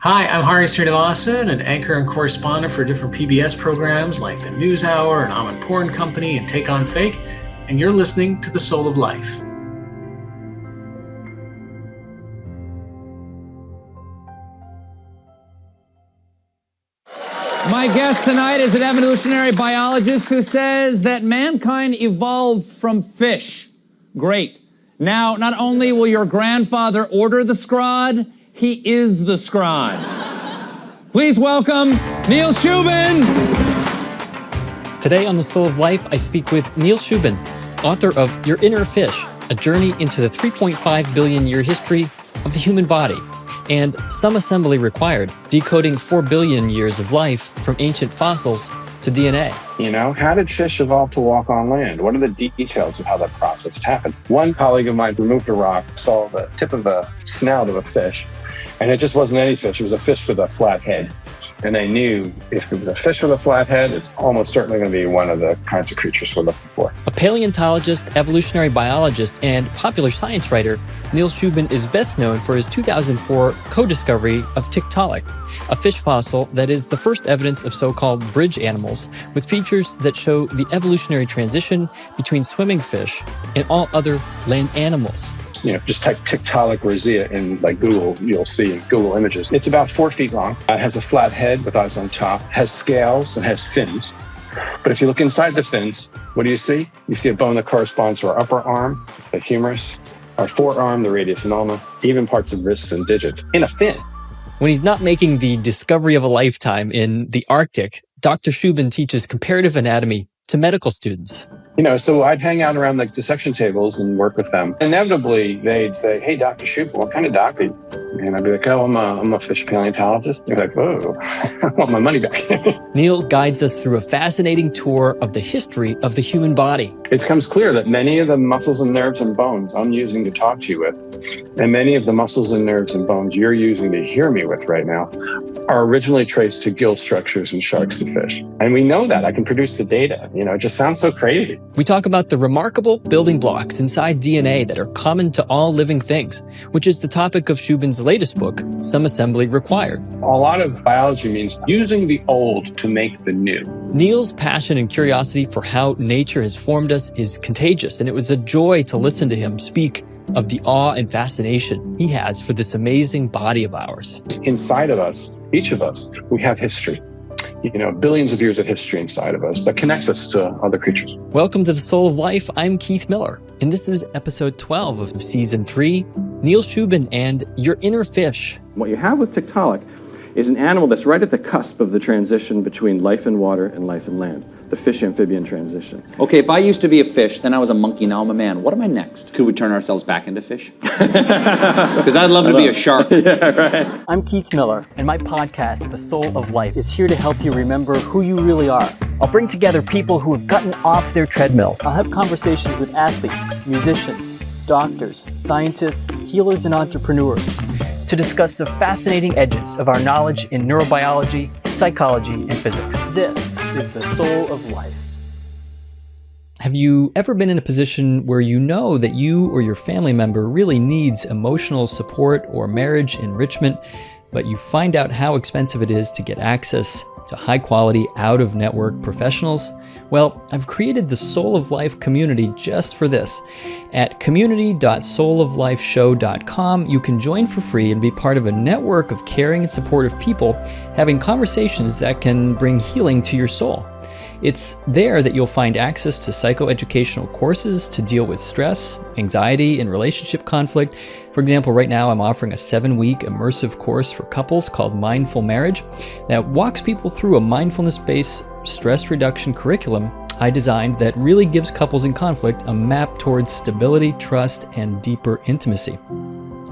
Hi, I'm Hari Srinivasan, an anchor and correspondent for different PBS programs like The NewsHour and Aman Porn Company and Take on Fake, and you're listening to The Soul of Life. My guest tonight is an evolutionary biologist who says that mankind evolved from fish. Great. Now, not only will your grandfather order the scrod, he is the scrod. Please welcome Neil Shubin. Today on The Soul of Life, I speak with Neil Shubin, author of Your Inner Fish, a journey into the 3.5 billion year history of the human body, and Some Assembly Required, decoding 4 billion years of life from ancient fossils to DNA. You know, how did fish evolve to walk on land? What are the details of how that process happened? One colleague of mine removed a rock, saw the tip of the snout of a fish, and it just wasn't any fish. It was a fish with a flat head. And they knew if it was a fish with a flat head, it's almost certainly going to be one of the kinds of creatures we're looking for. A paleontologist, evolutionary biologist, and popular science writer, Neil Shubin is best known for his 2004 co-discovery of Tiktaalik, a fish fossil that is the first evidence of so-called bridge animals with features that show the evolutionary transition between swimming fish and all other land animals. You know, just type Tiktaalik rosia in like Google, you'll see Google images. It's about 4 feet long. It has a flat head with eyes on top, has scales and has fins. But if you look inside the fins, what do you see? You see a bone that corresponds to our upper arm, the humerus, our forearm, the radius and ulna, even parts of wrists and digits in a fin. When he's not making the discovery of a lifetime in the Arctic, Dr. Shubin teaches comparative anatomy to medical students. You know, so I'd hang out around the dissection tables and work with them. Inevitably, they'd say, "Hey, Dr. Shubin, what kind of doctor?" And I'd be like, "Oh, I'm a fish paleontologist." They're like, "Whoa, I want my money back." Neil guides us through a fascinating tour of the history of the human body. It becomes clear that many of the muscles and nerves and bones I'm using to talk to you with, and many of the muscles and nerves and bones you're using to hear me with right now, are originally traced to gill structures in sharks and fish. And we know that. I can produce the data. You know, it just sounds so crazy. We talk about the remarkable building blocks inside DNA that are common to all living things, which is the topic of Shubin's latest book, Some Assembly Required. A lot of biology means using the old to make the new. Neil's passion and curiosity for how nature has formed us is contagious, and it was a joy to listen to him speak of the awe and fascination he has for this amazing body of ours. Inside of us, each of us, we have history. You know, billions of years of history inside of us that connects us to other creatures. Welcome to The Soul of Life. I'm Keith Miller, and this is episode 12 of season 3, Neil Shubin and Your Inner Fish. What you have with Tiktaalik is an animal that's right at the cusp of the transition between life in water and life in land, the fish-amphibian transition. Okay, if I used to be a fish, then I was a monkey, now I'm a man. What am I next? Could we turn ourselves back into fish? Because I'd love to be a shark. Yeah, right. I'm Keith Miller, and my podcast, The Soul of Life, is here to help you remember who you really are. I'll bring together people who have gotten off their treadmills. I'll have conversations with athletes, musicians, doctors, scientists, healers, and entrepreneurs to discuss the fascinating edges of our knowledge in neurobiology, psychology, and physics. This is The Soul of Life. Have you ever been in a position where you know that you or your family member really needs emotional support or marriage enrichment, but you find out how expensive it is to get access to high-quality, out-of-network professionals? Well, I've created the Soul of Life community just for this. At community.souloflifeshow.com, you can join for free and be part of a network of caring and supportive people having conversations that can bring healing to your soul. It's there that you'll find access to psychoeducational courses to deal with stress, anxiety, and relationship conflict. For example, right now I'm offering a 7-week immersive course for couples called Mindful Marriage that walks people through a mindfulness-based stress reduction curriculum I designed that really gives couples in conflict a map towards stability, trust, and deeper intimacy.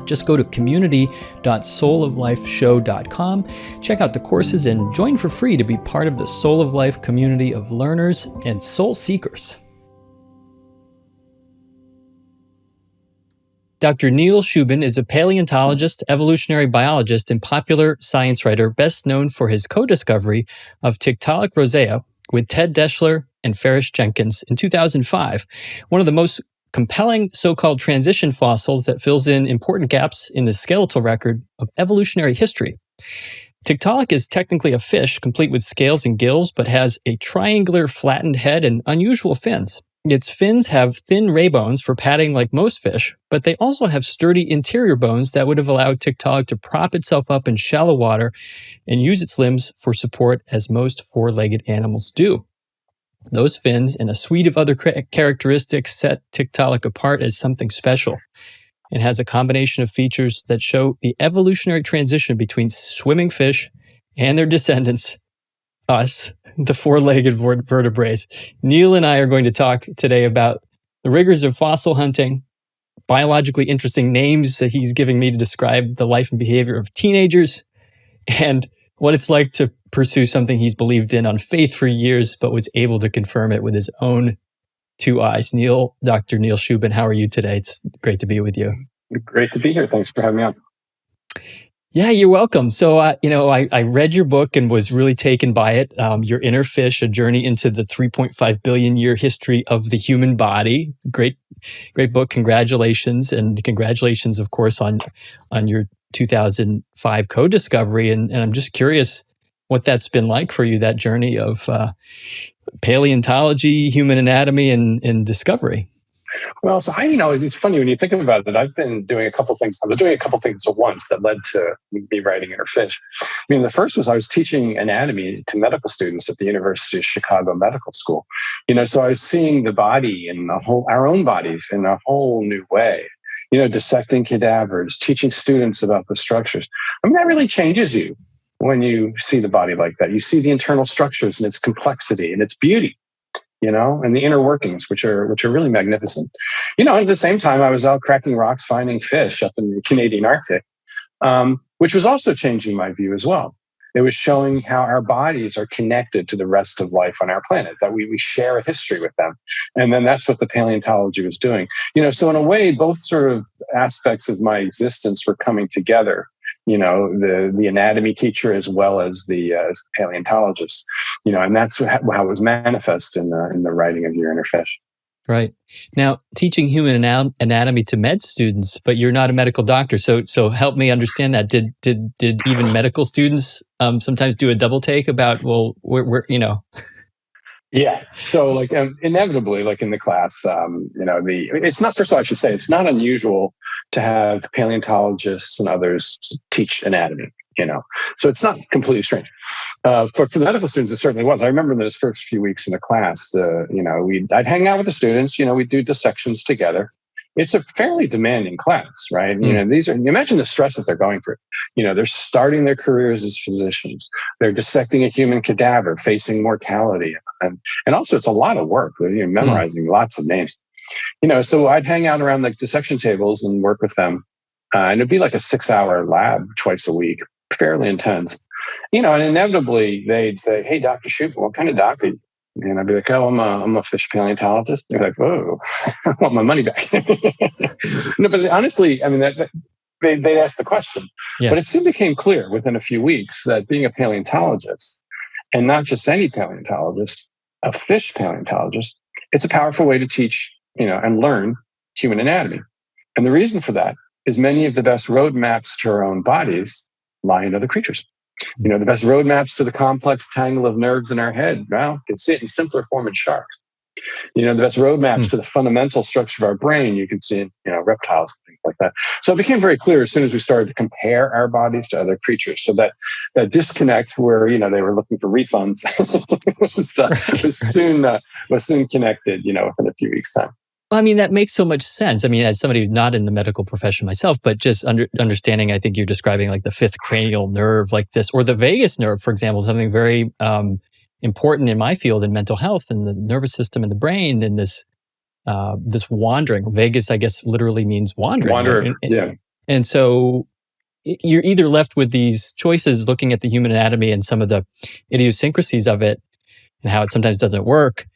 Just go to community.souloflifeshow.com, check out the courses, and join for free to be part of the Soul of Life community of learners and soul seekers. Dr. Neil Shubin is a paleontologist, evolutionary biologist, and popular science writer best known for his co-discovery of Tiktaalik rosia with Ted Deschler and Ferris Jenkins in 2005, one of the most compelling so-called transition fossils that fills in important gaps in the skeletal record of evolutionary history. Tiktaalik is technically a fish, complete with scales and gills, but has a triangular flattened head and unusual fins. Its fins have thin ray bones for padding like most fish, but they also have sturdy interior bones that would have allowed Tiktaalik to prop itself up in shallow water and use its limbs for support as most four-legged animals do. Those fins and a suite of other characteristics set Tiktaalik apart as something special. It has a combination of features that show the evolutionary transition between swimming fish and their descendants, us, the four-legged vertebrates. Neil and I are going to talk today about the rigors of fossil hunting, biologically interesting names that he's giving me to describe the life and behavior of teenagers, and what it's like to pursue something he's believed in on faith for years, but was able to confirm it with his own two eyes. Dr. Neil Shubin, how are you today? It's great to be with you. Great to be here. Thanks for having me on. Yeah, you're welcome. So, I read your book and was really taken by it. Your Inner Fish, A Journey into the 3.5 Billion Year History of the Human Body. Great book. Congratulations. And congratulations, of course, on your 2005 co-discovery. And I'm just curious what that's been like for you, that journey of paleontology, human anatomy, and discovery. Well, so it's funny when you think about it. I've been doing a couple things. I was doing a couple things at once that led to me writing Inner Fish. I mean, the first was I was teaching anatomy to medical students at the University of Chicago Medical School. So I was seeing the body and our own bodies in a whole new way. Dissecting cadavers, teaching students about the structures. I mean, that really changes you when you see the body like that. You see the internal structures and its complexity and its beauty. And the inner workings, which are really magnificent. At the same time, I was out cracking rocks, finding fish up in the Canadian Arctic, which was also changing my view as well. It was showing how our bodies are connected to the rest of life on our planet, that we share a history with them. And then that's what the paleontology was doing. So in a way, both sort of aspects of my existence were coming together. The anatomy teacher as well as the paleontologist, and that's how it was manifest in the writing of Your Inner Fish. Right. Now, teaching human anatomy to med students, but you're not a medical doctor. So help me understand that. Did even medical students sometimes do a double take about, well, we're Yeah. So inevitably, in the class, it's not, first of all, I should say, it's not unusual to have paleontologists and others teach anatomy, so it's not completely strange. For the medical students, it certainly was. I remember in those first few weeks in the class, I'd hang out with the students, we'd do dissections together. It's a fairly demanding class, right? You imagine the stress that they're going through. They're starting their careers as physicians. They're dissecting a human cadaver, facing mortality. And also it's a lot of work, memorizing lots of names. So I'd hang out around the dissection tables and work with them. And it'd be like a 6-hour lab twice a week, fairly intense. And inevitably they'd say, "Hey, Dr. Shubin, what kind of doctor are you?" And I'd be like, "Oh, I'm a fish paleontologist." They're like, "Oh, I want my money back." No, but honestly, I mean, they asked the question. Yeah. But it soon became clear within a few weeks that being a paleontologist, and not just any paleontologist, a fish paleontologist, it's a powerful way to teach, and learn human anatomy. And the reason for that is many of the best roadmaps to our own bodies lie in other creatures. The best roadmaps to the complex tangle of nerves in our head, well, you can see it in simpler form in sharks. The best roadmaps to the fundamental structure of our brain, you can see in, reptiles and things like that. So it became very clear as soon as we started to compare our bodies to other creatures. So that disconnect where, they were looking for refunds was soon connected, within a few weeks' time. Well, I mean, that makes so much sense. I mean, as somebody who's not in the medical profession myself, but just understanding, I think you're describing like the fifth cranial nerve like this, or the vagus nerve, for example, something very important in my field in mental health and the nervous system and the brain, and this wandering. Vagus, I guess, literally means wandering. Wanderer, yeah. And so you're either left with these choices looking at the human anatomy and some of the idiosyncrasies of it and how it sometimes doesn't work,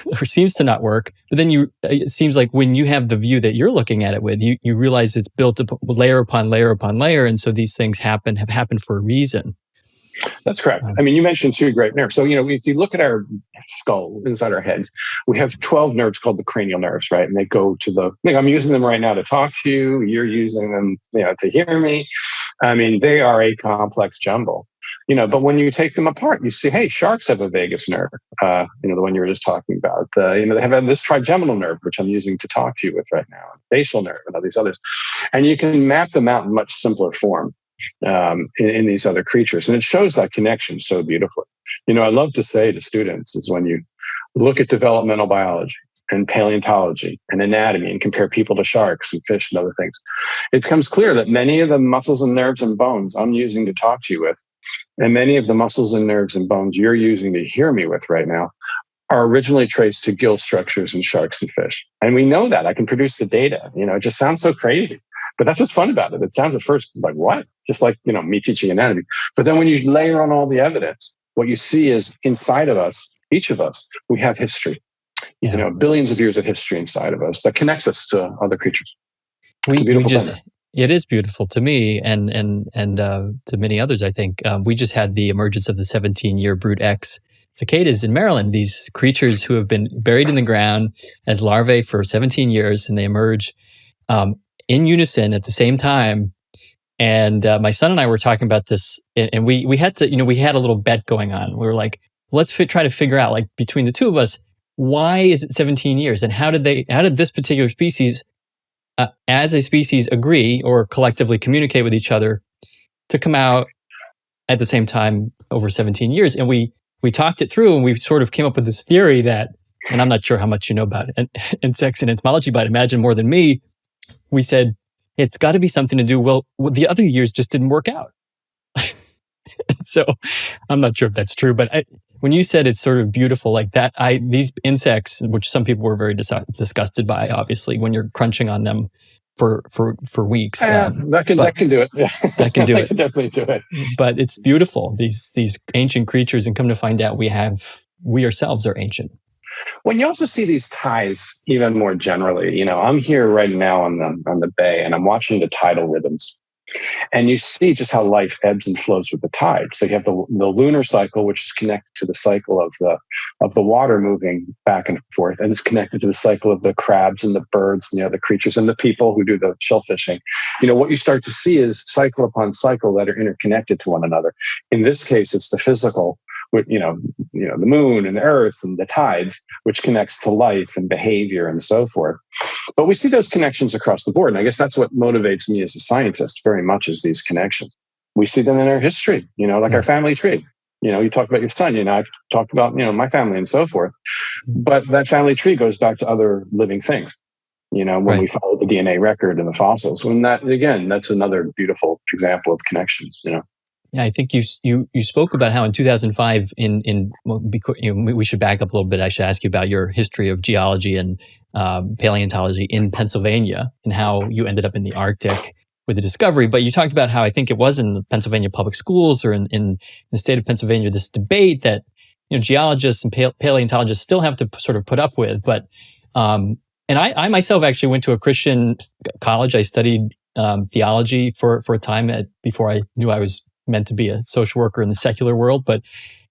or seems to not work. But then it seems like when you have the view that you're looking at it with, you realize it's built up layer upon layer upon layer. And so these things have happened for a reason. That's correct. I mean, you mentioned two great nerves. So, if you look at our skull inside our head, we have 12 nerves called the cranial nerves, right? And they go to I'm using them right now to talk to you. You're using them, to hear me. I mean, they are a complex jumble. But when you take them apart, you see, hey, sharks have a vagus nerve, the one you were just talking about. They have this trigeminal nerve, which I'm using to talk to you with right now, facial nerve, and all these others. And you can map them out in much simpler form in these other creatures. And it shows that connection so beautifully. I love to say to students is when you look at developmental biology and paleontology and anatomy and compare people to sharks and fish and other things, it becomes clear that many of the muscles and nerves and bones I'm using to talk to you with, and many of the muscles and nerves and bones you're using to hear me with right now, are originally traced to gill structures in sharks and fish. And we know that. I can produce the data. It just sounds so crazy. But that's what's fun about it. It sounds at first like, what? Just like, me teaching anatomy. But then when you layer on all the evidence, what you see is inside of us, each of us, we have history. Yeah. Billions of years of history inside of us that connects us to other creatures. It is beautiful to me and to many others, I think. We just had the emergence of the 17-year Brood X cicadas in Maryland, these creatures who have been buried in the ground as larvae for 17 years, and they emerge in unison at the same time. And my son and I were talking about this, and we had to, we had a little bet going on. We were like, let's try to figure out, like, between the two of us, why is it 17 years? And how did this particular species, as a species, agree or collectively communicate with each other to come out at the same time over 17 years? And we talked it through, and we sort of came up with this theory that, and I'm not sure how much you know about insects and entomology, but imagine more than me. We said, it's got to be something to do, well, the other years just didn't work out. So I'm not sure if that's true, but when you said it's sort of beautiful like that, these insects, which some people were very disgusted by, obviously, when you're crunching on them for weeks. That can do it. Yeah. That can do it. That can definitely do it. But it's beautiful, these ancient creatures, and come to find out we ourselves are ancient. When you also see these tides, even more generally, I'm here right now on the bay, and I'm watching the tidal rhythms. And you see just how life ebbs and flows with the tide. So you have the lunar cycle, which is connected to the cycle of the water moving back and forth, and it's connected to the cycle of the crabs and the birds and the other creatures and the people who do the shellfishing. What you start to see is cycle upon cycle that are interconnected to one another. In this case, it's the physical, with the moon and the earth and the tides, which connects to life and behavior and so forth. But we see those connections across the board. And I guess that's what motivates me as a scientist very much, is these connections. We see them in our history, like our family tree. You talk about your son, I've talked about, my family and so forth. But that family tree goes back to other living things, when Right. we follow the DNA record and the fossils. When that's another beautiful example of connections, Yeah, I think you spoke about how in 2005 we should back up a little bit. I should ask you about your history of geology and paleontology in Pennsylvania, and how you ended up in the Arctic with the discovery. But you talked about how, I think it was in the Pennsylvania public schools or in the state of Pennsylvania, this debate that geologists and paleontologists still have to sort of put up with. But and I myself actually went to a Christian college. I studied theology for a time before I knew I was meant to be a social worker in the secular world,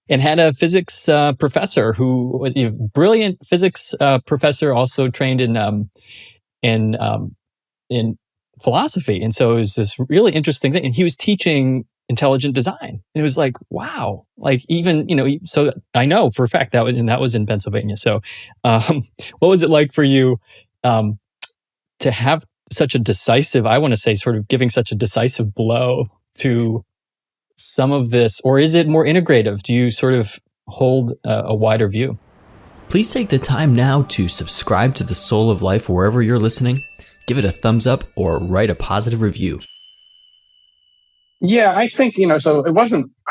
and had a physics professor who was a brilliant physics professor, also trained in philosophy. And so it was this really interesting thing. And he was teaching intelligent design. And it was like, wow, like even, so I know for a fact that was in Pennsylvania. So what was it like for you to have such a decisive, I want to say, sort of giving such a decisive blow to some of this, or is it more integrative? Do you sort of hold a wider view? Please take the time now to subscribe to The Soul of Life wherever you're listening. Give it a thumbs up or write a positive review. Yeah, I think, so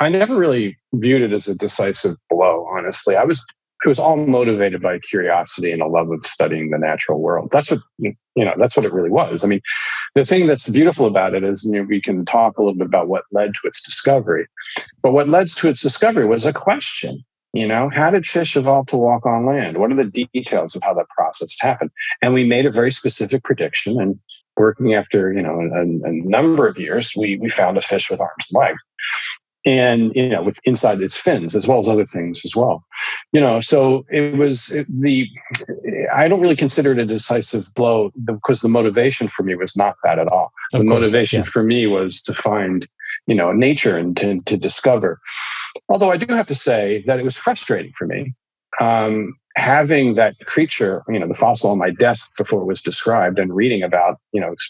I never really viewed it as a decisive blow, honestly. It was all motivated by curiosity and a love of studying the natural world. That's what it really was. I mean, the thing that's beautiful about it is, we can talk a little bit about what led to its discovery. But what led to its discovery was a question. How did fish evolve to walk on land? What are the details of how that process happened? And we made a very specific prediction. And working after, a number of years, we found a fish with arms and legs. And, with inside its fins, as well as other things as well. So I don't really consider it a decisive blow because the motivation for me was not that at all. The motivation for me was to find, nature and to discover. Although I do have to say that it was frustrating for me. Having that creature, the fossil on my desk before it was described, and reading about,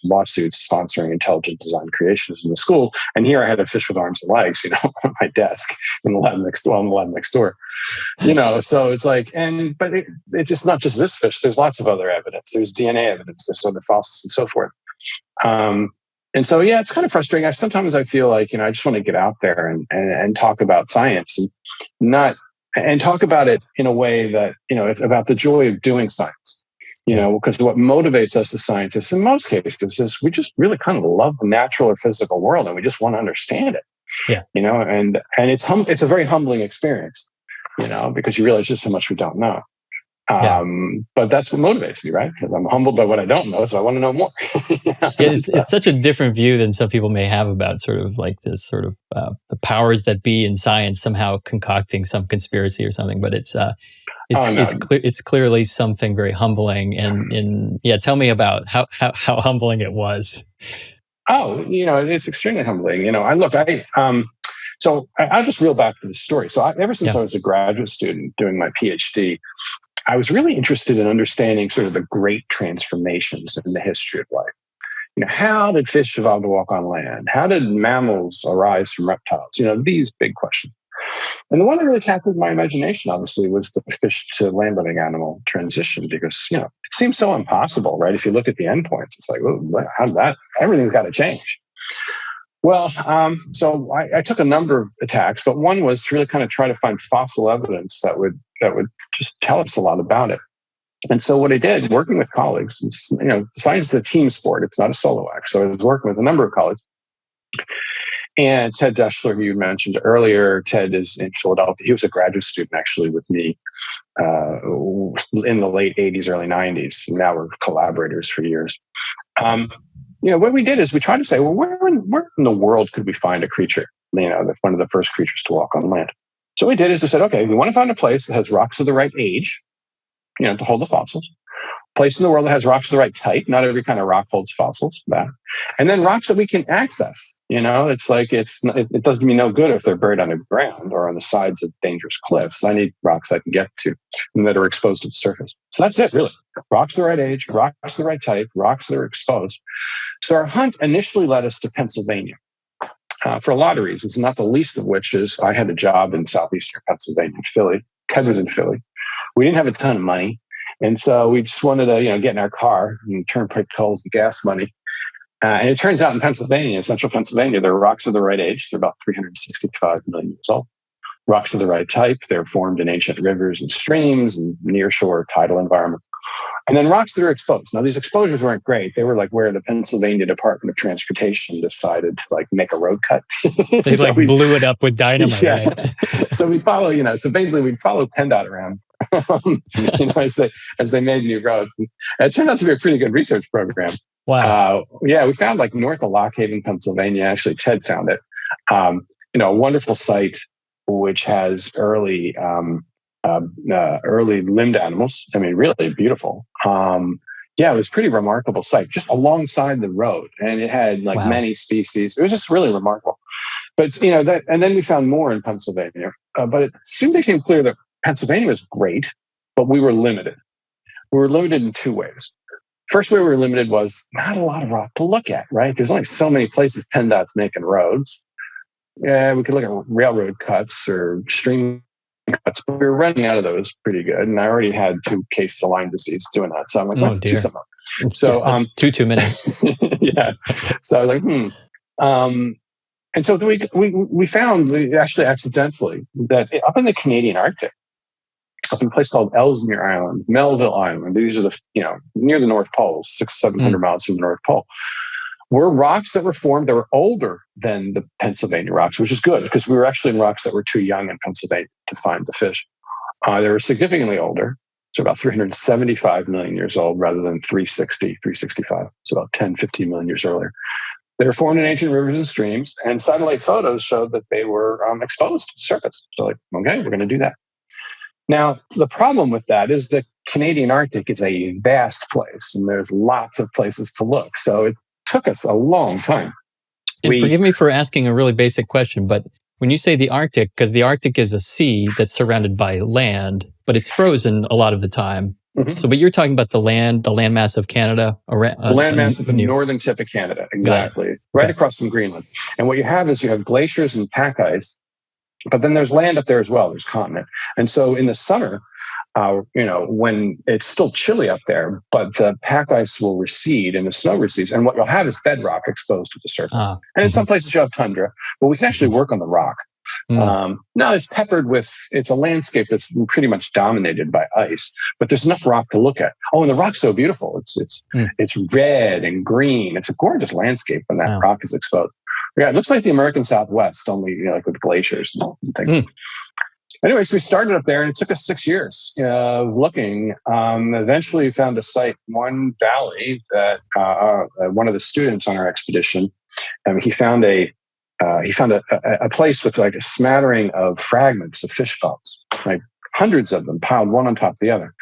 lawsuits sponsoring intelligent design creations in the school. And here I had a fish with arms and legs, on my desk in the lab next door. So it's like, but it's just not just this fish. There's lots of other evidence. There's DNA evidence. There's other fossils and so forth. And so, it's kind of frustrating. Sometimes I feel like, I just want to get out there and talk about science and talk about it in a way that, about the joy of doing science, because what motivates us as scientists in most cases is we just really kind of love the natural or physical world and we just want to understand it. Yeah. And it's a very humbling experience, because you realize just how much we don't know. But that's what motivates me, right? Because I'm humbled by what I don't know, so I want to know more. It's such a different view than some people may have about sort of like this sort of the powers that be in science somehow concocting some conspiracy or something. But it's clearly something very humbling. And tell me about how humbling it was. Oh, it's extremely humbling. So I'll just reel back to the story. So ever since I was a graduate student doing my PhD, I was really interested in understanding sort of the great transformations in the history of life. How did fish evolve to walk on land? How did mammals arise from reptiles? These big questions. And the one that really captured my imagination, obviously, was the fish to land living animal transition, because, it seems so impossible, right? If you look at the endpoints, it's like, well, how did that? Everything's got to change. Well, so I took a number of attacks, but one was to really kind of try to find fossil evidence that would just tell us a lot about it. And so what I did, working with colleagues, science is a team sport. It's not a solo act. So I was working with a number of colleagues. And Ted Deschler, who you mentioned earlier, Ted is in Philadelphia. He was a graduate student actually with me in the late 80s, early 90s. Now we're collaborators for years. What we did is we tried to say, well, where in the world could we find a creature, that's one of the first creatures to walk on land? So what we did is we said, okay, we want to find a place that has rocks of the right age, to hold the fossils. Place in the world that has rocks of the right type. Not every kind of rock holds fossils. And then rocks that we can access. It's like it does me no good if they're buried on the ground or on the sides of dangerous cliffs. I need rocks I can get to and that are exposed to the surface. So that's it, really. Rocks of the right age, rocks of the right type, rocks that are exposed. So our hunt initially led us to Pennsylvania for a lot of reasons, not the least of which is I had a job in southeastern Pennsylvania, in Philly. Ted was in Philly. We didn't have a ton of money. And so we just wanted to, get in our car and turnpike tolls and gas money. And it turns out in Pennsylvania, central Pennsylvania, there are rocks of the right age. They're about 365 million years old. Rocks of the right type. They're formed in ancient rivers and streams and nearshore tidal environments. And then rocks that are exposed. Now, these exposures weren't great. They were like where the Pennsylvania Department of Transportation decided to make a road cut. They blew it up with dynamite. Yeah. Right? So we follow, so basically we'd follow PennDOT around, as they made new roads. And it turned out to be a pretty good research program. Wow. We found north of Lock Haven, Pennsylvania. Actually, Ted found it. A wonderful site which has early limbed animals. I mean, really beautiful. It was a pretty remarkable site, just alongside the road, and it had many species. It was just really remarkable. But and then we found more in Pennsylvania. But it soon became clear that Pennsylvania was great, but we were limited. We were limited in two ways. First way we were limited was not a lot of rock to look at. Right? There's only so many places PennDOT's making roads. Yeah, we could look at railroad cuts or stream cuts, but we were running out of those pretty good. And I already had 2 cases of Lyme disease doing that. So I'm like, let's do some of them. So too many. Yeah. So I was like, and so we found, actually accidentally, that up in the Canadian Arctic, up in a place called Ellesmere Island, Melville Island, these are near the North Pole, 600-700 miles from the North Pole, were rocks that were formed that were older than the Pennsylvania rocks, which is good because we were actually in rocks that were too young in Pennsylvania to find the fish. They were significantly older, so about 375 million years old rather than 365, so about 10, 15 million years earlier. They were formed in ancient rivers and streams, and satellite photos showed that they were exposed to the surface. So okay, we're going to do that. Now, the problem with that is the Canadian Arctic is a vast place, and there's lots of places to look. So it took us a long time. And forgive me for asking a really basic question, but when you say the Arctic, because the Arctic is a sea that's surrounded by land, but it's frozen a lot of the time. Mm-hmm. So, but you're talking about the landmass of Canada, the landmass of the northern tip of Canada, exactly, right across from Greenland. And what you have is you have glaciers and pack ice, but then there's land up there as well. There's continent, and so in the summer, when it's still chilly up there, but the pack ice will recede and the snow recedes, and what you'll have is bedrock exposed to the surface. And in some places you have tundra, but we can actually work on the rock. Now it's peppered with, it's a landscape that's pretty much dominated by ice, but there's enough rock to look at. Oh, and the rock's so beautiful. It's red and green. It's a gorgeous landscape when that rock is exposed. Yeah, it looks like the American Southwest, only like with glaciers and things. Anyway, so we started up there, and it took us 6 years looking. Eventually, we found a site, one valley, that one of the students on our expedition, he found a place with like a smattering of fragments of fish bones, like hundreds of them piled one on top of the other.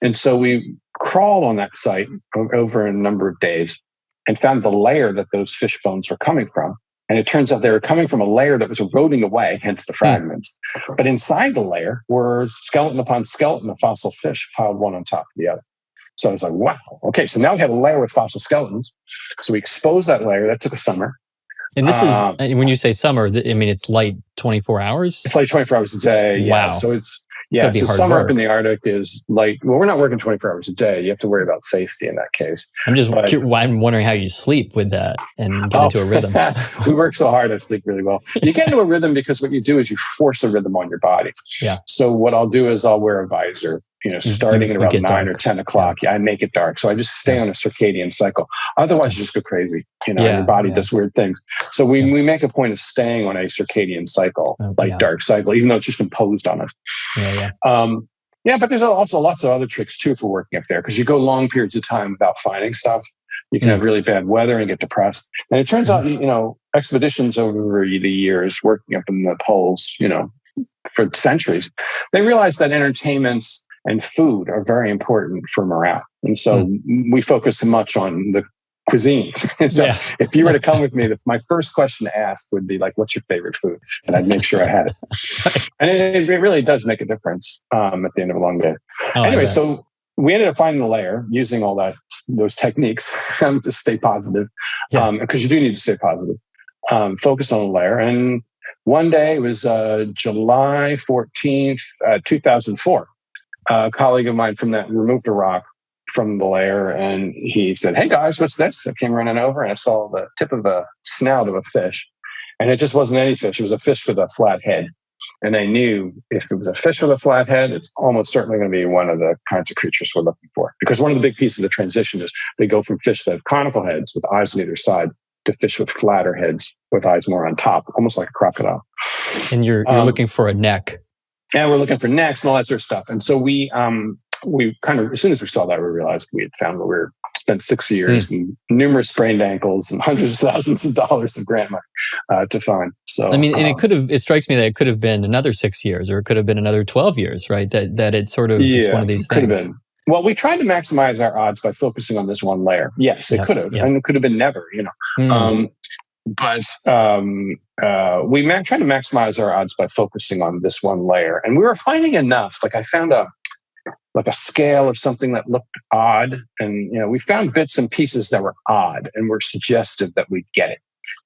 And so we crawled on that site over a number of days and found the layer that those fish bones were coming from. And it turns out they were coming from a layer that was eroding away, hence the fragments. But inside the layer were skeleton upon skeleton of fossil fish piled one on top of the other. So I was like, wow. Okay, so now we have a layer with fossil skeletons. So we exposed that layer. That took a summer. And this is, when you say summer, I mean, it's light 24 hours? It's like 24 hours a day. Yeah. Wow. So so summer up in the Arctic is like, well, we're not working 24 hours a day. You have to worry about safety in that case. I'm wondering how you sleep with that and get into a rhythm. We work so hard, I sleep really well. You get into a rhythm because what you do is you force a rhythm on your body. Yeah. So what I'll do is I'll wear a visor, starting at around 9 or 10 o'clock. Yeah, I make it dark. So I just stay on a circadian cycle. Otherwise, you just go crarazy. Your body does weird things. So we make a point of staying on a circadian cycle, dark cycle, even though it's just imposed on us. But there's also lots of other tricks too for working up there, because you go long periods of time without finding stuff. You can have really bad weather and get depressed. And it turns out, expeditions over the years working up in the poles, for centuries, they realized that entertainments and food are very important for morale. And so we focus much on the cuisine. So if you were to come with me, my first question to ask would be like, what's your favorite food? And I'd make sure I had it. And it really does make a difference at the end of a long day. Anyway, so we ended up finding the layer using all those techniques to stay positive, because you do need to stay positive. Focus on the layer. And one day, it was July 14th, 2004. A colleague of mine from that removed a rock from the layer, and he said, "Hey guys, what's this?" I came running over, and I saw the tip of a snout of a fish, and it just wasn't any fish. It was a fish with a flat head. And I knew if it was a fish with a flat head, it's almost certainly going to be one of the kinds of creatures we're looking for. Because one of the big pieces of the transition is they go from fish that have conical heads with eyes on either side to fish with flatter heads with eyes more on top, almost like a crocodile. And you're looking for a neck. And we're looking for necks and all that sort of stuff. And so we kind of, as soon as we saw that, we realized we had found what we spent 6 years and numerous sprained ankles and hundreds of thousands of dollars of grant money to find. So I mean, and it strikes me that it could have been another 6 years, or it could have been another 12 years, right? That it's sort of, it's one of these things. Could have been. Well, we tried to maximize our odds by focusing on this one layer. Yes, it could have, and it could have been never, But we tried to maximize our odds by focusing on this one layer. And we were finding enough. Like I found a scale of something that looked odd. And, we found bits and pieces that were odd and were suggestive that we get it,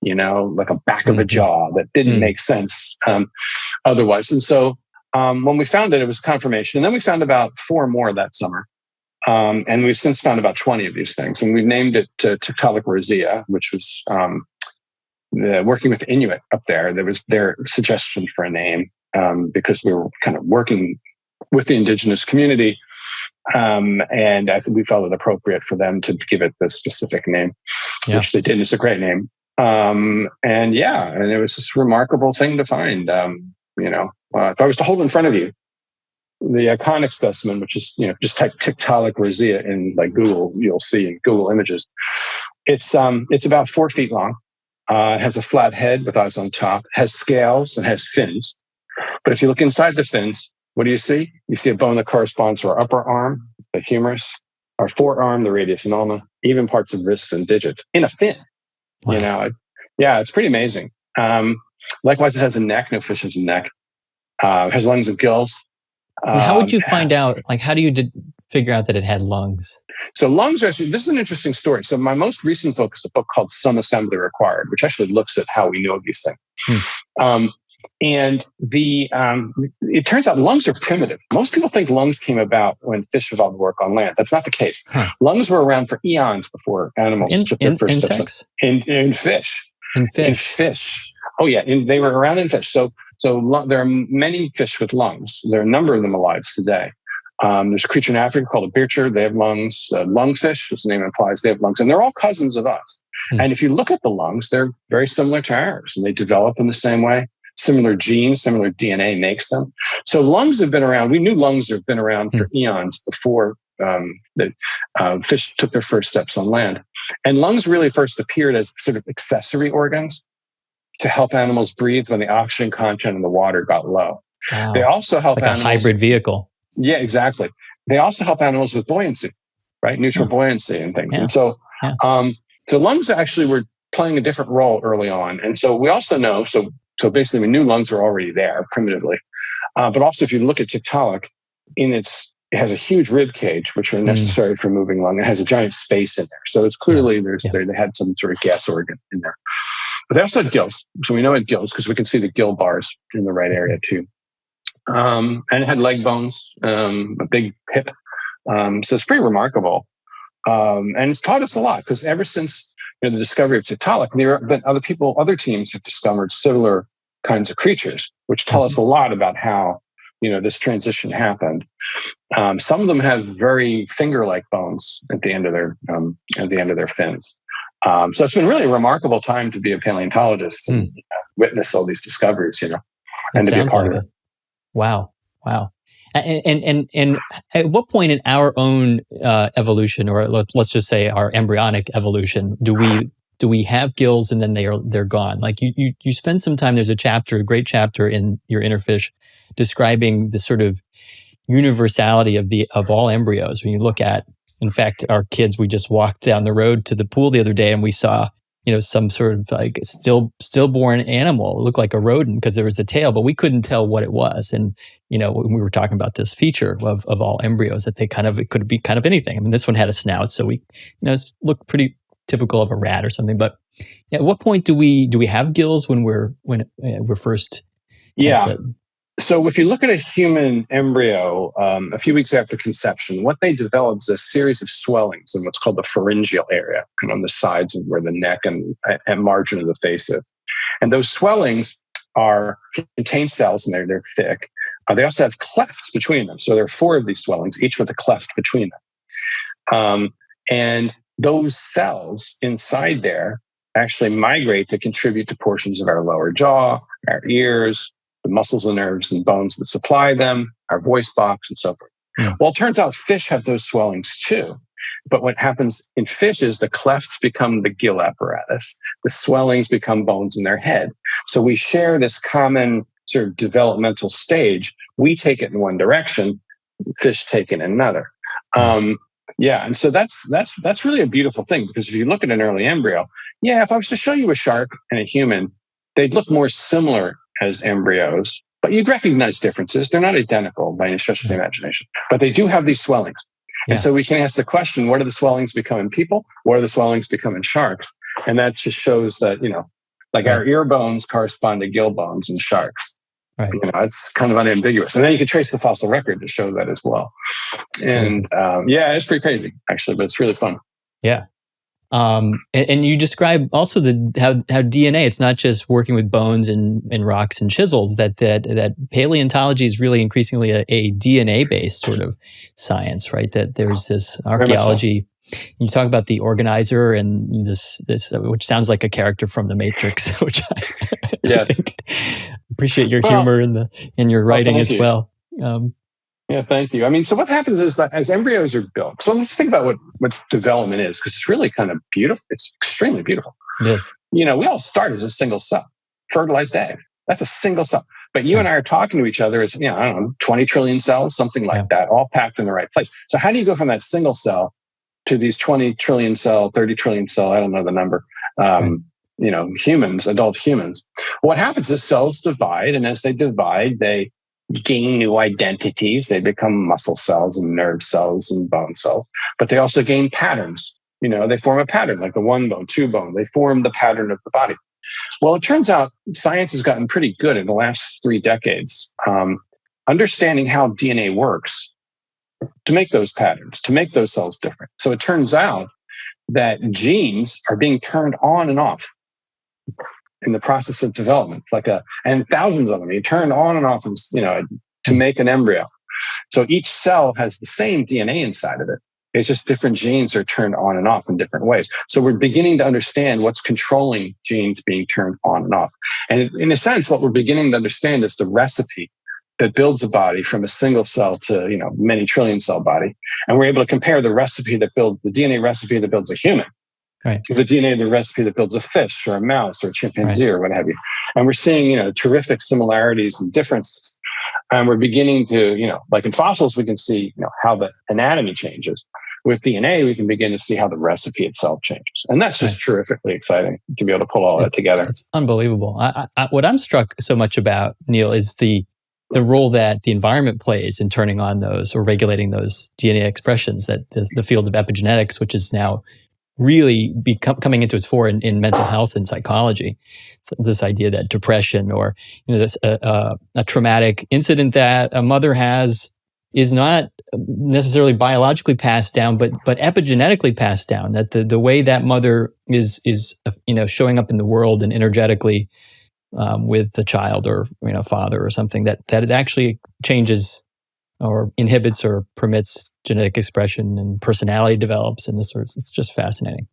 like a back of a jaw that didn't make sense otherwise. And so when we found it, it was confirmation. And then we found about 4 more that summer. And we've since found about 20 of these things. And we named it Tiktaalik rosia, which was working with Inuit up there. There was their suggestion for a name because we were kind of working with the indigenous community. And I think we felt it appropriate for them to give it the specific name, which they did. It's a great name. And it was this remarkable thing to find. If I was to hold in front of you the iconic specimen, which is, just type Tiktaalik rosia in like Google, you'll see in Google Images. It's about 4 feet long. It has a flat head with eyes on top, has scales and has fins. But if you look inside the fins, what do you see? You see a bone that corresponds to our upper arm, the humerus, our forearm, the radius and ulna, even parts of wrists and digits in a fin. Wow. You know, yeah, it's pretty amazing. Likewise, it has a neck. No fish has a neck. It has lungs and gills. And how would you find out? Like, how do you figure out that it had lungs? So lungs are actually, this is an interesting story. So my most recent book is a book called Some Assembly Required, which actually looks at how we know these things. And it turns out lungs are primitive. Most people think lungs came about when fish evolved to work on land. That's not the case. Lungs were around for eons before animals took their first steps. In fish. In fish. Oh yeah, they were around in fish. So there are many fish with lungs. There are a number of them alive today. There's a creature in Africa called a bircher. They have lungs. Lungfish, as the name implies, they have lungs. And they're all cousins of us. And if you look at the lungs, they're very similar to ours. And they develop in the same way. Similar genes, similar DNA makes them. So lungs have been around. We knew lungs have been around for eons before the fish took their first steps on land. And lungs really first appeared as sort of accessory organs to help animals breathe when the oxygen content in the water got low. Wow. They also help it's like animals. A hybrid vehicle. Yeah, exactly. They also help animals with buoyancy, right? Neutral buoyancy and things. And so lungs actually were playing a different role early on. And so we also know, so basically we knew lungs were already there primitively. But also if you look at Tiktaalik, it has a huge rib cage, which are necessary for moving lung. It has a giant space in there. So it's clearly they had some sort of gas organ in there. But they also had gills. So we know it had gills because we can see the gill bars in the right area too. And it had leg bones, a big hip. So it's pretty remarkable. And it's taught us a lot because ever since the discovery of Tiktaalik, there have been other teams have discovered similar kinds of creatures, which tell us a lot about how this transition happened. Some of them have very finger-like bones at the end of their fins. So it's been really a remarkable time to be a paleontologist and witness all these discoveries, and to be a part of it. Wow. And at what point in our own evolution, or let's just say our embryonic evolution, do we have gills and then they're gone? Like you spend some time. There's a great chapter in your Inner Fish, describing the sort of universality of all embryos. When you look at, in fact, our kids, we just walked down the road to the pool the other day and we saw some sort of like stillborn animal. It looked like a rodent because there was a tail, but we couldn't tell what it was. And, when we were talking about this feature of all embryos, that it could be kind of anything. I mean, this one had a snout, so it looked pretty typical of a rat or something. But at what point do we have gills when we're first? Yeah. So if you look at a human embryo, a few weeks after conception, what they develop is a series of swellings in what's called the pharyngeal area, and on the sides of where the neck and margin of the face is. And those swellings contain cells, and they're thick. They also have clefts between them. So there are 4 of these swellings, each with a cleft between them. And those cells inside there actually migrate to contribute to portions of our lower jaw, our ears, the muscles and nerves and bones that supply them, our voice box, and so forth. Yeah. Well, it turns out fish have those swellings too. But what happens in fish is the clefts become the gill apparatus. The swellings become bones in their head. So we share this common sort of developmental stage. We take it in one direction, fish take it in another. And so that's really a beautiful thing, because if you look at an early embryo, if I was to show you a shark and a human, they'd look more similar as embryos, but you'd recognize differences. They're not identical by any stretch of the imagination, but they do have these swellings. And so we can ask the question, what do the swellings become in people? What do the swellings become in sharks? And that just shows that, our ear bones correspond to gill bones in sharks. Right. It's kind of unambiguous. And then you can trace the fossil record to show that as well. And it's pretty crazy, actually, but it's really fun. Yeah. And you describe also how DNA, it's not just working with bones and rocks and chisels, that paleontology is really increasingly a DNA-based sort of science, right? That there's this archaeology. You talk about the organizer and this which sounds like a character from The Matrix, which I think appreciate your humor in your writing as well. Thank you. I mean, so what happens is that as embryos are built, so let's think about what development is, because it's really kind of beautiful. It's extremely beautiful. Yes. We all start as a single cell, fertilized egg. That's a single cell. But you and I are talking to each other as, I don't know, 20 trillion cells, something like that, all packed in the right place. So how do you go from that single cell to these 20 trillion cell, 30 trillion cell, I don't know the number, humans, adult humans? What happens is cells divide, and as they divide, they gain new identities. They become muscle cells and nerve cells and bone cells, but they also gain patterns. They form a pattern, like the one bone, two bone. They form the pattern of the body. Well, it turns out science has gotten pretty good in the last 3 decades, understanding how DNA works to make those patterns, to make those cells different. So it turns out that genes are being turned on and off in the process of development. It's and thousands of them, you turn on and off, to make an embryo. So each cell has the same DNA inside of it. It's just different genes are turned on and off in different ways. So we're beginning to understand what's controlling genes being turned on and off. And in a sense, what we're beginning to understand is the recipe that builds a body from a single cell to, many trillion cell body. And we're able to compare the recipe that builds the DNA recipe that builds a human to the DNA, the recipe that builds a fish or a mouse or a chimpanzee or what have you. And we're seeing, terrific similarities and differences. And we're beginning to, like in fossils, we can see, how the anatomy changes. With DNA, we can begin to see how the recipe itself changes. And that's just terrifically exciting to be able to pull all that together. It's unbelievable. What I'm struck so much about, Neil, is the role that the environment plays in turning on those or regulating those DNA expressions, that the field of epigenetics, which is now really coming into its fore in mental health and psychology. This idea that depression or this a traumatic incident that a mother has is not necessarily biologically passed down, but epigenetically passed down. That the way that mother is showing up in the world and energetically with the child or father or something, that it actually changes or inhibits or permits genetic expression and personality develops, and it's just fascinating.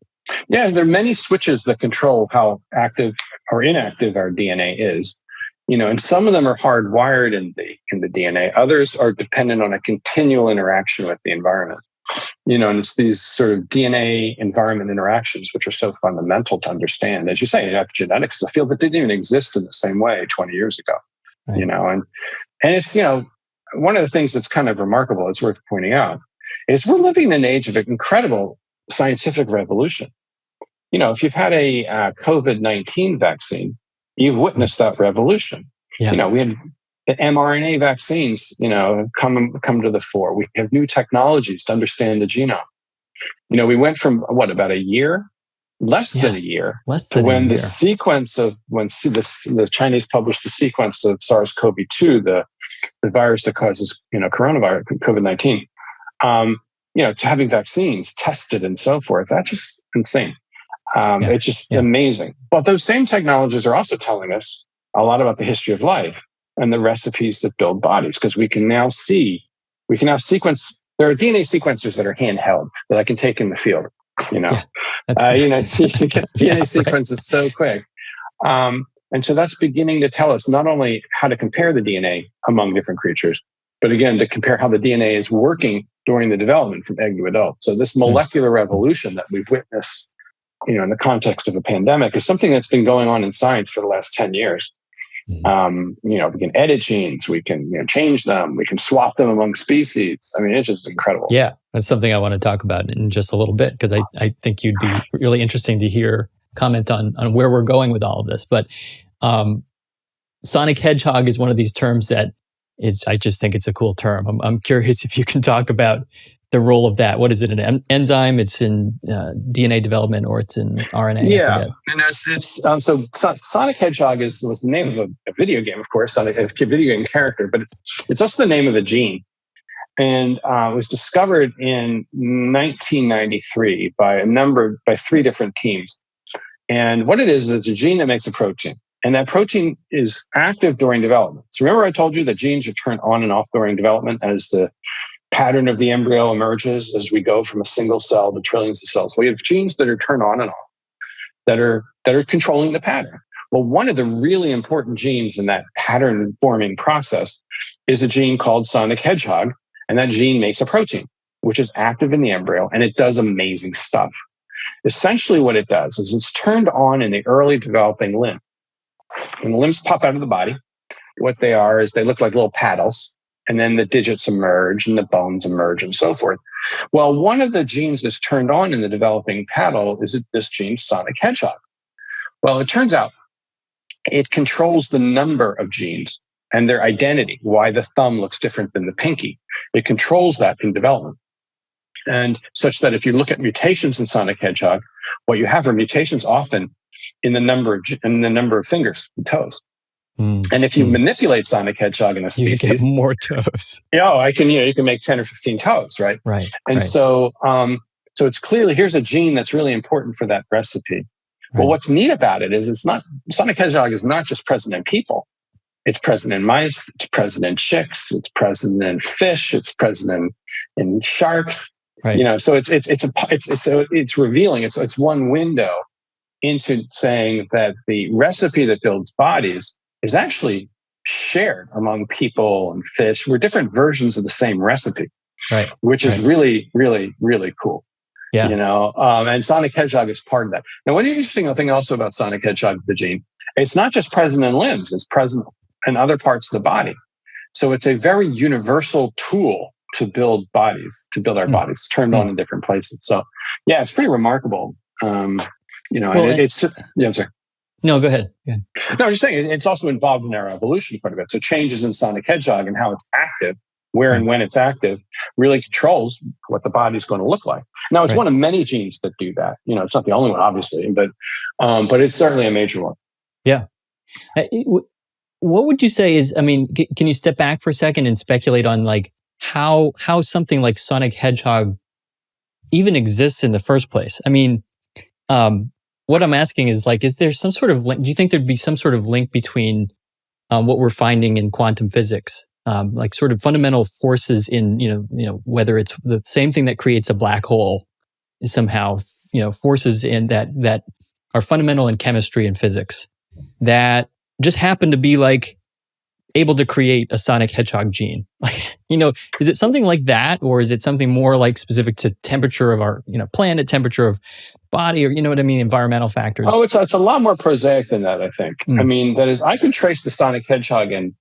Yeah, there are many switches that control how active or inactive our DNA is. And some of them are hardwired in the DNA. Others are dependent on a continual interaction with the environment. And it's these sort of DNA environment interactions which are so fundamental to understand. As you say, epigenetics is a field that didn't even exist in the same way 20 years ago. Right. And it's one of the things that's kind of remarkable, it's worth pointing out, is we're living in an age of incredible scientific revolution. If you've had a COVID-19 vaccine, you've witnessed that revolution. Yeah. We had the mRNA vaccines, come to the fore. We have new technologies to understand the genome. We went from about a year, less than a year, to when the sequence of the Chinese published the sequence of SARS-CoV-2, the virus that causes coronavirus, COVID-19, to having vaccines tested and so forth. That's just insane. It's just amazing. But those same technologies are also telling us a lot about the history of life and the recipes that build bodies, because we can now sequence. There are DNA sequencers that are handheld that I can take in the field. You get DNA sequences so quick. And so that's beginning to tell us not only how to compare the DNA among different creatures, but again, to compare how the DNA is working during the development from egg to adult. So this molecular revolution that we've witnessed, in the context of a pandemic, is something that's been going on in science for the last 10 years. We can edit genes, we can change them, we can swap them among species. I mean, it's just incredible. Yeah, that's something I want to talk about in just a little bit, because I think you'd be really interesting to hear comment on where we're going with all of this. But sonic hedgehog is one of these terms that I just think it's a cool term. I'm curious if you can talk about the role of that. What is it? An enzyme? It's in DNA development, or it's in RNA? Yeah, and it's so Sonic Hedgehog was the name of a video game, of course, a video game character, but it's also the name of a gene, and it was discovered in 1993 by 3 different teams. And what it is, it's a gene that makes a protein, and that protein is active during development. So remember, I told you that genes are turned on and off during development as the pattern of the embryo emerges, as we go from a single cell to trillions of cells. We have genes that are turned on and off that are controlling the pattern. Well, one of the really important genes in that pattern forming process is a gene called Sonic Hedgehog, and that gene makes a protein which is active in the embryo, and it does amazing stuff. Essentially what it does is it's turned on in the early developing limb. When the limbs pop out of the body, what they are is they look like little paddles, and then the digits emerge and the bones emerge and so forth. Well, one of the genes that's turned on in the developing paddle is this gene, sonic hedgehog. Well, it turns out it controls the number of genes and their identity, why the thumb looks different than the pinky. It controls that in development. And such that if you look at mutations in sonic hedgehog, what you have are mutations often in the number of fingers and toes. And if you manipulate sonic hedgehog in a species, you get more toes. You can make 10 or 15 toes, right? Right. And so it's clearly, here's a gene that's really important for that recipe. Right. Well, what's neat about it is sonic hedgehog is not just present in people. It's present in mice, it's present in chicks, it's present in fish, it's present in sharks. Right. So it's revealing. It's one window into saying that the recipe that builds bodies is actually shared among people and fish. We're different versions of the same recipe, right? Which is really, really, really cool. Yeah. And sonic hedgehog is part of that. Now, one interesting thing also about sonic hedgehog, the gene, it's not just present in limbs; it's present in other parts of the body. So it's a very universal tool to build bodies, to build our bodies, turned on in different places. So, yeah, it's pretty remarkable. I'm sorry. No, go ahead. No, I'm just saying it's also involved in our evolution quite a bit. So changes in sonic hedgehog and how it's active, where and when it's active, really controls what the body's going to look like. Now, it's one of many genes that do that. It's not the only one, obviously, but it's certainly a major one. Yeah. What would you say is? I mean, can you step back for a second and speculate on like how something like sonic hedgehog even exists in the first place? I mean, what I'm asking is like, is there some sort of link? Do you think there'd be some sort of link between what we're finding in quantum physics, like sort of fundamental forces in whether it's the same thing that creates a black hole is somehow forces in that are fundamental in chemistry and physics that just happen to be like able to create a sonic hedgehog gene? Is it something like that, or is it something more like specific to temperature of our planet, temperature of body, or environmental factors? Oh, it's a lot more prosaic than that, I think. I mean, that is, I can trace the sonic hedgehog in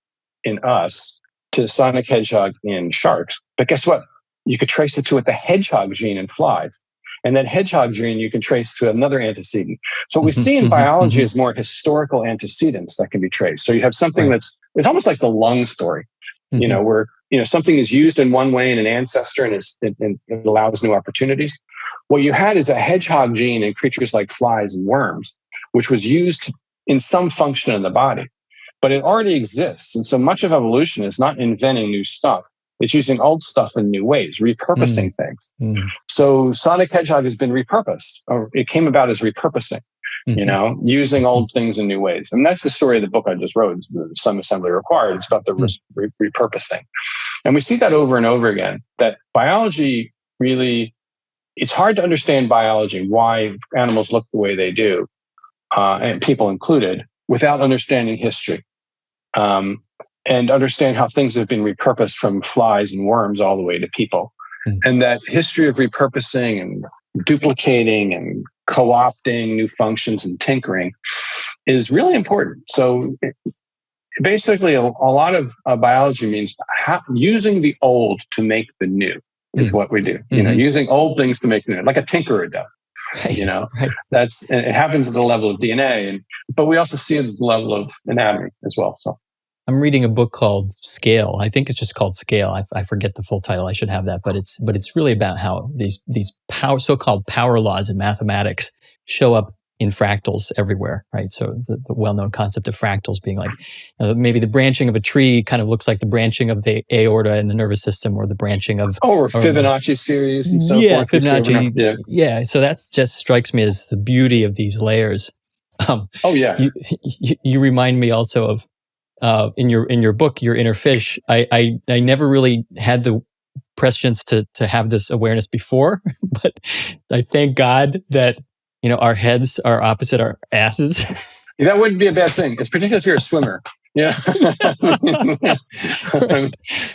us to the sonic hedgehog in sharks, but guess what? You could trace it to the hedgehog gene in flies. And that hedgehog gene you can trace to another antecedent. So what we see in biology is more historical antecedents that can be traced. So you have something it's almost like the lung story, where something is used in one way in an ancestor and it allows new opportunities. What you had is a hedgehog gene in creatures like flies and worms, which was used in some function in the body, but it already exists. And so much of evolution is not inventing new stuff. It's using old stuff in new ways, repurposing things. So sonic hedgehog has been repurposed, or it came about as repurposing, using old things in new ways. And that's the story of the book I just wrote, Some Assembly Required. It's about the repurposing. And we see that over and over again, that biology really, it's hard to understand biology, why animals look the way they do, and people included, without understanding history. And understand how things have been repurposed from flies and worms all the way to people. And that history of repurposing and duplicating and co-opting new functions and tinkering is really important. So basically, a lot of biology means using the old to make the new is what we do. Using old things to make the new, like a tinkerer does. Right. It happens at the level of DNA, but we also see it at the level of anatomy as well. So I'm reading a book called Scale. I think it's just called Scale. I forget the full title. I should have that, but it's really about how these so-called power laws in mathematics show up in fractals everywhere, right? So the well-known concept of fractals being like maybe the branching of a tree kind of looks like the branching of the aorta in the nervous system, or the branching of or Fibonacci series and so forth. Fibonacci. Yeah. So that just strikes me as the beauty of these layers. You remind me also of. In your book, Your Inner Fish, I never really had the prescience to have this awareness before, but I thank God that our heads are opposite our asses. That wouldn't be a bad thing, particularly if you're a swimmer.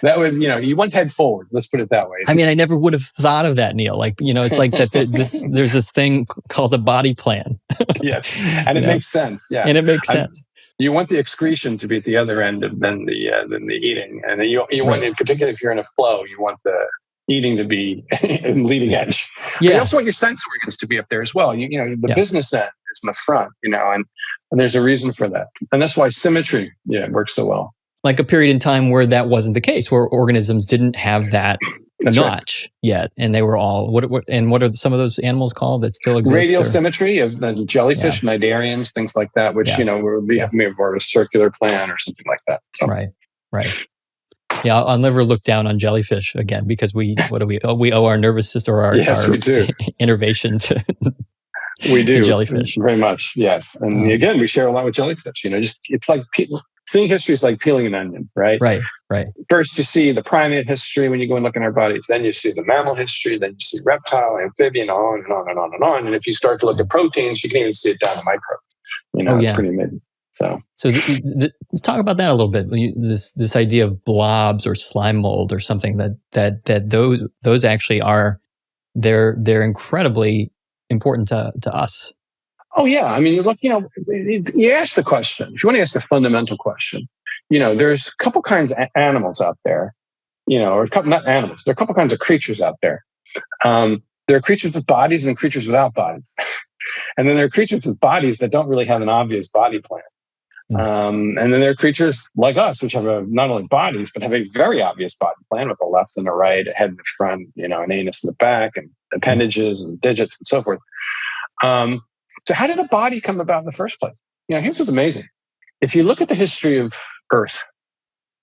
That would, you want head forward. Let's put it that way. I mean, I never would have thought of that, Neil. Like, it's like that. There's this thing called the body plan. Yes, and it makes sense. Yeah, and it makes sense. You want the excretion to be at the other end than the eating, and you want, in particular, if you're in a flow, you want the eating to be in leading edge. But you also want your sense organs to be up there as well. The business end is in the front, and there's a reason for that, and that's why symmetry, works so well. Like a period in time where that wasn't the case, where organisms didn't have that notch yet, and they were all what are some of those animals called that still exist? Radial symmetry of jellyfish, cnidarians, things like that, which would be more of a circular plan or something like that. So. Right. Yeah, I'll never look down on jellyfish again, because we owe our nervous system or our we do. innervation to we do to jellyfish very much. Yes, and again, we share a lot with jellyfish. It's like seeing history is like peeling an onion, right? Right. First, you see the primate history when you go and look in our bodies. Then you see the mammal history. Then you see reptile, amphibian, on and on and on and on. And if you start to look at proteins, you can even see it down to microbes. It's pretty amazing. So let's talk about that a little bit. This idea of blobs or slime mold or something that those actually are they're incredibly important to us. Oh yeah, I mean, look, you ask the question. If you want to ask a fundamental question, there's a couple kinds of animals out there, or not animals. There are a couple kinds of creatures out there. There are creatures with bodies and creatures without bodies, and then there are creatures with bodies that don't really have an obvious body plan. And then there are creatures like us, which have not only bodies, but have a very obvious body plan with a left and a right, a head in the front, an anus in the back, and appendages and digits and so forth. So how did a body come about in the first place? Here's what's amazing. If you look at the history of Earth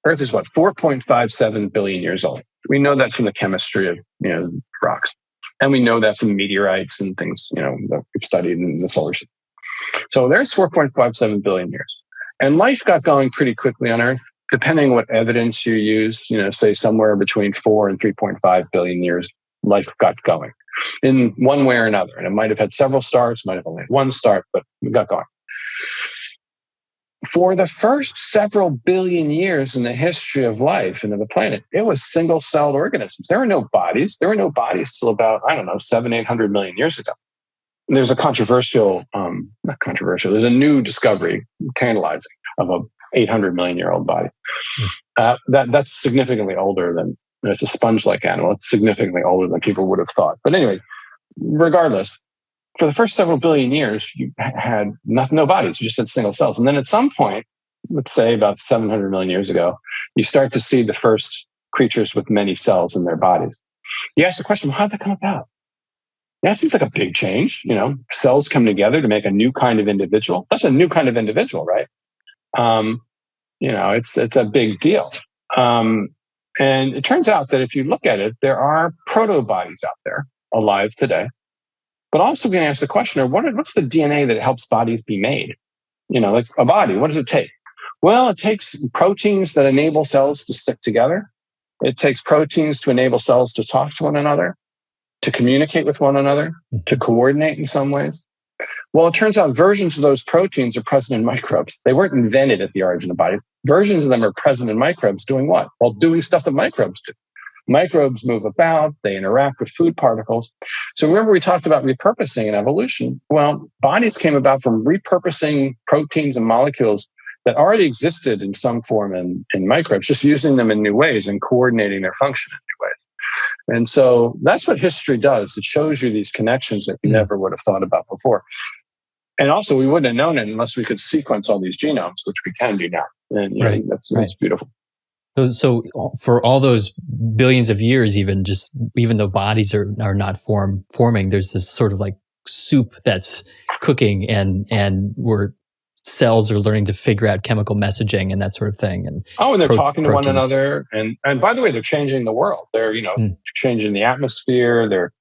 is 4.57 billion years old. We know that from the chemistry of, rocks. And we know that from meteorites and things, that we've studied in the solar system. So there's 4.57 billion years. And life got going pretty quickly on Earth, depending what evidence you use, say somewhere between 4 and 3.5 billion years, life got going in one way or another. And it might have had several starts, might have only had one start, but we got going. For the first several billion years in the history of life and of the planet, it was single-celled organisms. There were no bodies. There were no bodies till about, 700-800 million years ago. And there's a there's a new discovery, tantalizing, of a 800 million year old body. That's significantly older than, it's a sponge-like animal. It's significantly older than people would have thought. But anyway, regardless, for the first several billion years, you had no bodies. You just had single cells. And then at some point, let's say about 700 million years ago, you start to see the first creatures with many cells in their bodies. You ask the question, how did that come about? Yeah, it seems like a big change. Cells come together to make a new kind of individual. That's a new kind of individual, right? It's a big deal. And it turns out that if you look at it, there are proto-bodies out there alive today. But also we can ask the question, what's the DNA that helps bodies be made? Like a body, what does it take? Well, it takes proteins that enable cells to stick together. It takes proteins to enable cells to talk to one another, to communicate with one another, to coordinate in some ways. Well, it turns out versions of those proteins are present in microbes. They weren't invented at the origin of bodies. Versions of them are present in microbes doing what? Well, doing stuff that microbes do. Microbes move about, they interact with food particles. So remember we talked about repurposing in evolution. Well, bodies came about from repurposing proteins and molecules that already existed in some form in microbes, just using them in new ways and coordinating their function in new ways. And so that's what history does. It shows you these connections that you never would have thought about before. And also, we wouldn't have known it unless we could sequence all these genomes, which we can do now. And that's beautiful. So for all those billions of years, even though bodies are not forming, there's this sort of like soup that's cooking, and where cells are learning to figure out chemical messaging and that sort of thing. And they're talking to one another. And by the way, they're changing the world. They're, changing the atmosphere. They're,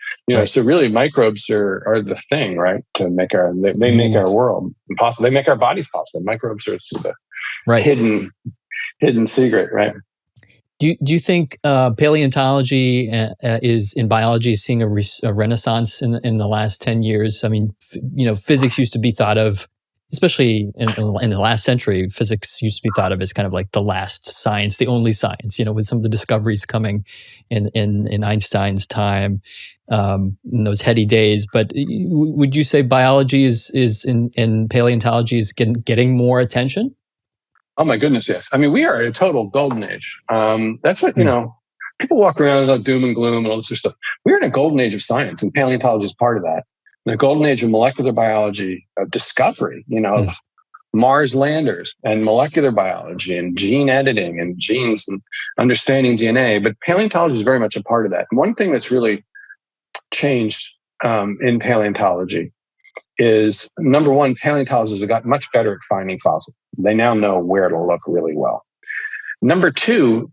so really microbes are the thing, right? To make they make our world possible. They make our bodies possible. Microbes are the hidden secret, right? Do you think paleontology is in biology seeing a renaissance in the last 10 years? I mean, physics used to be thought of, especially in the last century, physics used to be thought of as kind of like the last science, the only science, with some of the discoveries coming in Einstein's time, in those heady days. But would you say biology is in paleontology is getting more attention? Oh my goodness, yes. I mean, we are at a total golden age. That's what, people walk around with doom and gloom and all this sort of stuff. We're in a golden age of science, and paleontology is part of that. The golden age of molecular biology, of discovery, of Mars landers and molecular biology and gene editing and genes and understanding DNA. But paleontology is very much a part of that. And one thing that's really changed in paleontology is, number one, paleontologists have gotten much better at finding fossils. They now know where to look really well. Number two,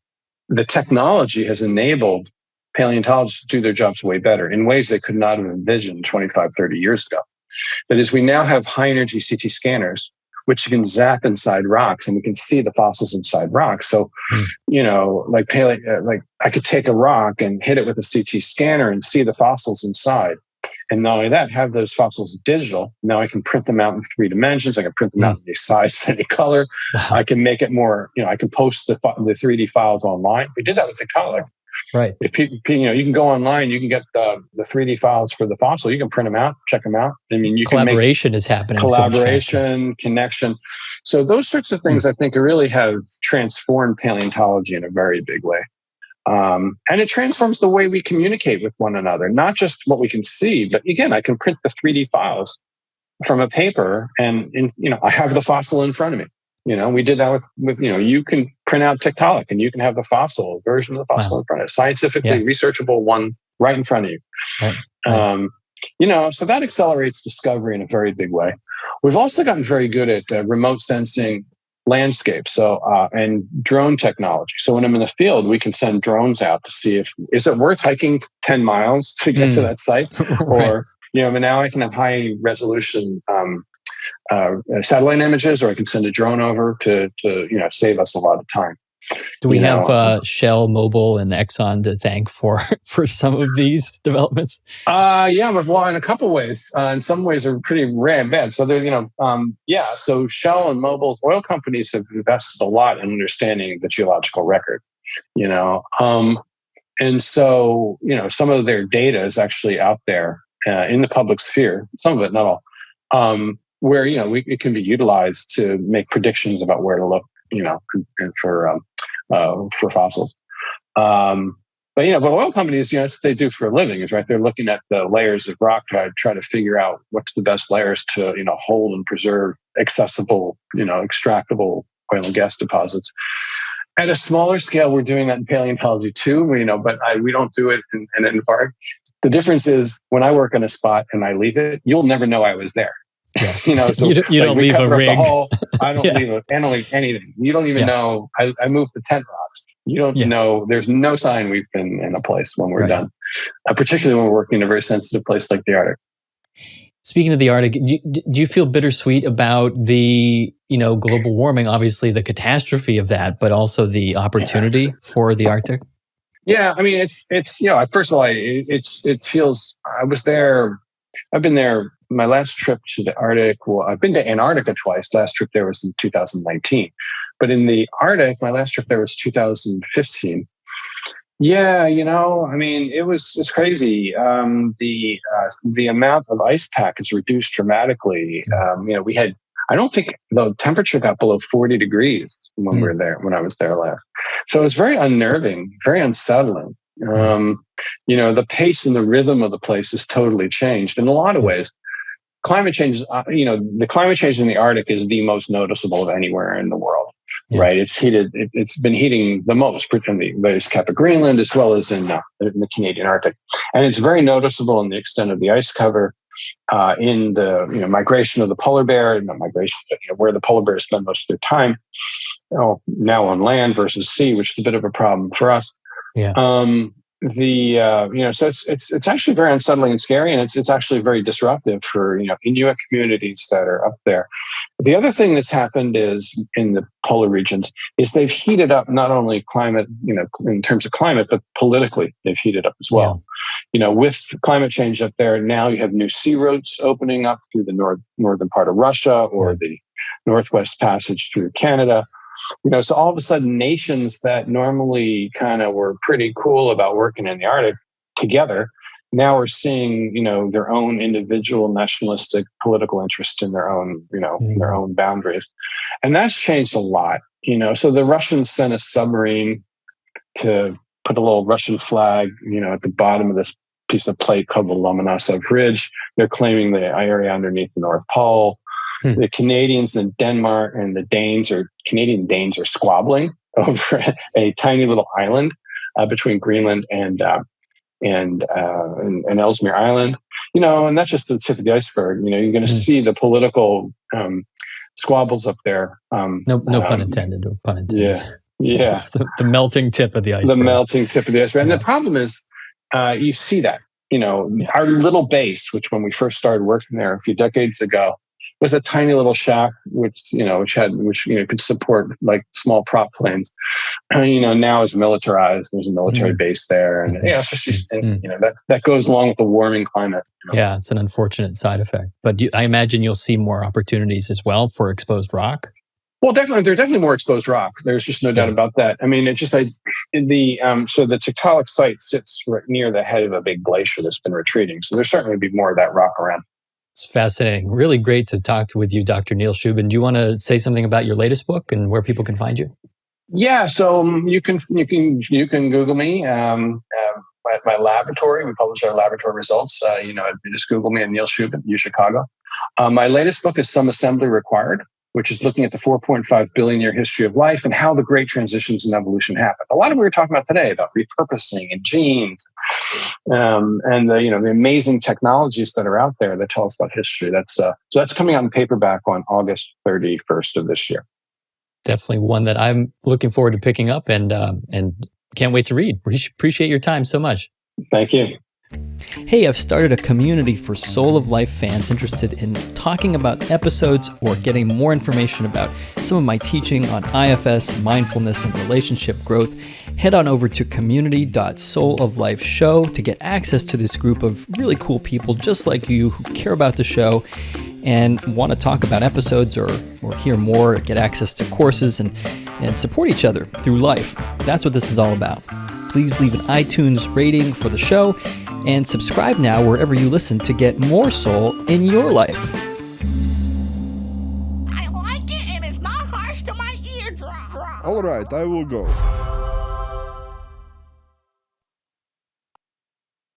the technology has enabled paleontologists to do their jobs way better in ways they could not have envisioned 25, 30 years ago. That is, we now have high energy CT scanners, which can zap inside rocks, and we can see the fossils inside rocks. So, like I could take a rock and hit it with a CT scanner and see the fossils inside. And not only that, have those fossils digital. Now I can print them out in 3 dimensions. I can print them out in any size, any color. Wow. I can make it more, I can post the 3D files online. We did that with Tiktaalik. Right. If people, you can go online, you can get the 3D files for the fossil. You can print them out, check them out. I mean, collaboration is happening. Collaboration, connection. So those sorts of things, I think, really have transformed paleontology in a very big way. And it transforms the way we communicate with one another, not just what we can see, but again, I can print the 3D files from a paper, and I have the fossil in front of me. We did that with you can print out Tiktaalik and you can have the fossil version of the fossil in front of you, scientifically researchable one right in front of you. Right. So that accelerates discovery in a very big way. We've also gotten very good at remote sensing landscape, and drone technology. So when I'm in the field, we can send drones out to see is it worth hiking 10 miles to get to that site, right. Or but now I can have high resolution satellite images, or I can send a drone over to save us a lot of time. Do we have Shell, Mobil, and Exxon to thank for some of these developments? Well, in a couple ways. In some ways, they're pretty rare and bad. So they're, So Shell and Mobil's oil companies have invested a lot in understanding the geological record. And so some of their data is actually out there in the public sphere. Some of it, not all. Where it can be utilized to make predictions about where to look, for fossils. But oil companies, that's what they do for a living, is right. They're looking at the layers of rock to try to figure out what's the best layers to hold and preserve accessible, extractable oil and gas deposits. At a smaller scale, we're doing that in paleontology too. But we don't do it in INFARC. The difference is when I work on a spot and I leave it, you'll never know I was there. Yeah. So you don't leave a rig. I don't leave anything. You don't even know. I moved the tent rocks. You don't know. There's no sign we've been in a place when we're done. Particularly when we're working in a very sensitive place like the Arctic. Speaking of the Arctic, do you feel bittersweet about the global warming? Obviously, the catastrophe of that, but also the opportunity for the Arctic. Yeah, I mean, it's first of all, it feels. I was there. I've been there. My last trip to the Arctic, well, I've been to Antarctica twice. Last trip there was in 2019. But in the Arctic, my last trip there was 2015. Yeah, I mean, it's crazy. The amount of ice pack is reduced dramatically. We had, I don't think the temperature got below 40 degrees when when I was there last. So it was very unnerving, very unsettling. The pace and the rhythm of the place has totally changed in a lot of ways. Climate change is, the climate change in the Arctic is the most noticeable of anywhere in the world, right? It's heated. It's been heating the most, particularly in the ice cap of Greenland, as well as in the Canadian Arctic. And it's very noticeable in the extent of the ice cover, in the migration of the polar bear, not migration, but where the polar bears spend most of their time, now on land versus sea, which is a bit of a problem for us. Yeah. So it's actually very unsettling and scary, and it's actually very disruptive for Inuit communities that are up there. The other thing that's happened is in the polar regions is they've heated up not only climate, in terms of climate, but politically they've heated up as well. Yeah. With climate change up there, now you have new sea routes opening up through the northern part of Russia or the Northwest Passage through Canada. So all of a sudden, nations that normally kind of were pretty cool about working in the Arctic together now we're seeing, their own individual nationalistic political interest in their own, their own boundaries. And that's changed a lot, So the Russians sent a submarine to put a little Russian flag, at the bottom of this piece of plate called the Lomonosov Ridge. They're claiming the area underneath the North Pole. The Canadians and Denmark and the Canadian Danes are squabbling over a tiny little island between Greenland and Ellesmere Island, and that's just the tip of the iceberg. You're going to see the political squabbles up there. No pun intended. Or pun intended. Yeah. It's the melting tip of the iceberg. The melting tip of the iceberg. And the problem is, you see that, our little base, which when we first started working there a few decades ago, was a tiny little shack, which could support like small prop planes. Now is militarized. There's a military base there, and it's just that goes along with the warming climate. Yeah, it's an unfortunate side effect. But I imagine you'll see more opportunities as well for exposed rock. Well, definitely, there's definitely more exposed rock. There's just no doubt about that. I mean, it's just so the Tiktaalik site sits right near the head of a big glacier that's been retreating. So there's certainly be more of that rock around. It's fascinating. Really great to talk with you, Dr. Neil Shubin. Do you want to say something about your latest book and where people can find you? Yeah, so you can Google me at my laboratory. We publish our laboratory results. You just Google me at Neil Shubin, UChicago. My latest book is Some Assembly Required, which is looking at the 4.5 billion year history of life and how the great transitions in evolution happen. A lot of what we were talking about today about repurposing and genes, and the amazing technologies that are out there that tell us about history. So that's coming out in paperback on August 31st of this year. Definitely one that I'm looking forward to picking up and can't wait to read. Appreciate your time so much. Thank you. Hey, I've started a community for Soul of Life fans interested in talking about episodes or getting more information about some of my teaching on IFS, mindfulness, and relationship growth. Head on over to community.souloflifeshow to get access to this group of really cool people just like you who care about the show and want to talk about episodes or hear more, get access to courses and support each other through life. That's what this is all about. Please leave an iTunes rating for the show and subscribe now wherever you listen to get more soul in your life. I like it and it's not harsh to my eardrum. All right, I will go.